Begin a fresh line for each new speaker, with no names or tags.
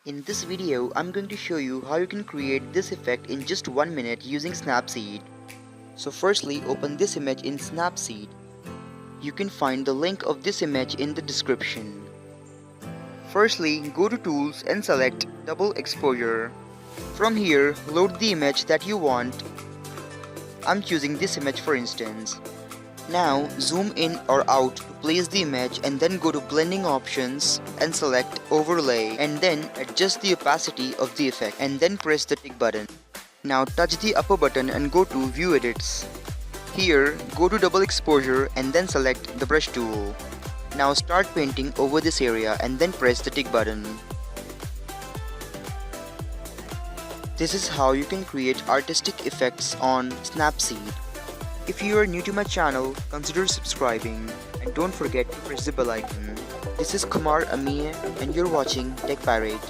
In this video, I'm going to show you how you can create this effect in just 1 minute using Snapseed. So firstly, open this image in Snapseed. You can find the link of this image in the description. Firstly, go to Tools and select Double Exposure. From here, load the image that you want. I'm choosing this image for instance. Now zoom in or out to place the image and then go to blending options and select overlay and then adjust the opacity of the effect and then press the tick button. Now touch the upper button and go to view edits. Here go to double exposure and then select the brush tool. Now start painting over this area and then press the tick button. This is how you can create artistic effects on Snapseed. If you are new to my channel, consider subscribing and don't forget to press the bell icon. This is Kumar Amir and you're watching Tech Pirate.